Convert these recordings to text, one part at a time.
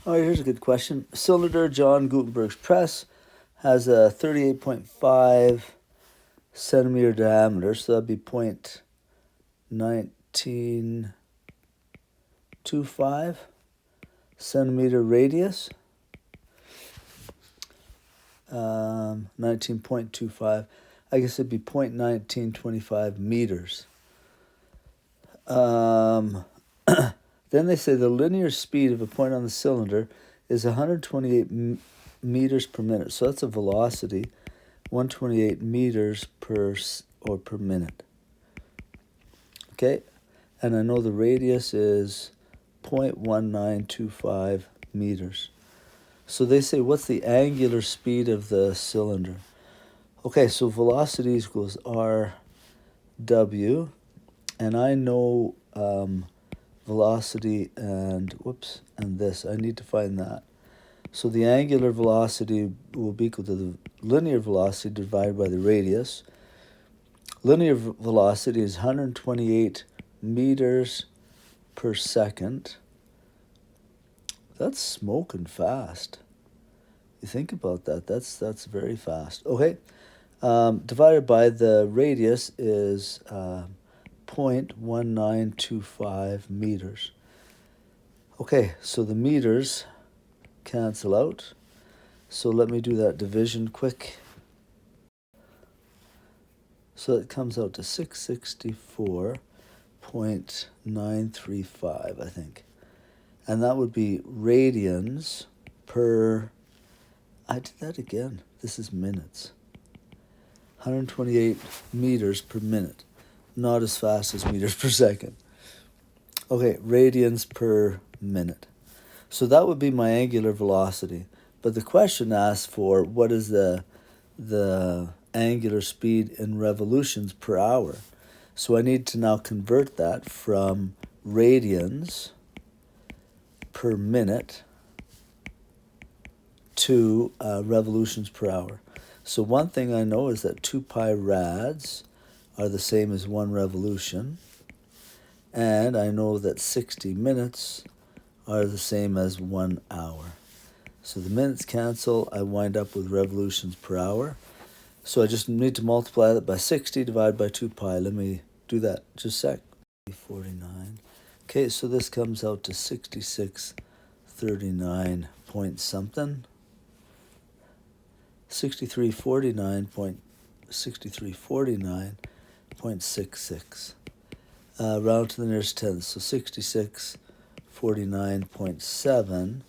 All right, here's a good question. Cylinder John Gutenberg's press has a 38.5 centimeter diameter, so that'd be 0.1925 centimeter radius. 19.25. I guess it'd be 0.1925 meters. Then they say the linear speed of a point on the cylinder is 128 meters per minute. So that's a velocity, 128 meters per minute. Okay, and I know the radius is 0.1925 meters. So they say, what's the angular speed of the cylinder? Okay, so velocity equals RW, and I know velocity and this. I need to find that. So the angular velocity will be equal to the linear velocity divided by the radius. Linear velocity is 128 meters per second. That's smoking fast. You think about that, that's very fast. Okay, divided by the radius is 0.1925 meters. Okay, so the meters cancel out. So let me do that division quick. So it comes out to 664.935, I think. And that would be radians per, I did that again. This is minutes. 128 meters per minute. Not as fast as meters per second. Okay, radians per minute. So that would be my angular velocity. But the question asks for what is the angular speed in revolutions per hour. So I need to now convert that from radians per minute to revolutions per hour. So one thing I know is that 2 pi rads are the same as 1 revolution. And I know that 60 minutes are the same as 1 hour. So the minutes cancel, I wind up with revolutions per hour. So I just need to multiply that by 60 divided by 2 pi. Let me do that just a sec. 49. Okay, so this comes out to 6639 point something. 6349.66. Round to the nearest tenth, so 6649.7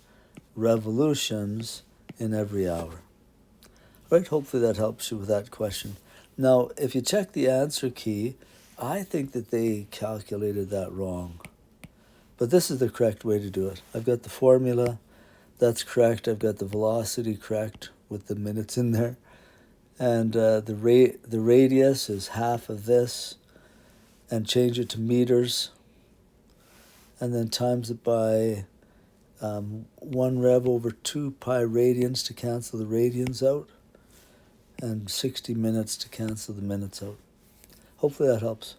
revolutions in every hour. Right, hopefully that helps you with that question. Now, if you check the answer key, I think that they calculated that wrong. But this is the correct way to do it. I've got the formula, that's correct. I've got the velocity correct with the minutes in there. And the radius is half of this, and change it to meters, and then times it by 1 rev over 2 pi radians to cancel the radians out, and 60 minutes to cancel the minutes out. Hopefully that helps.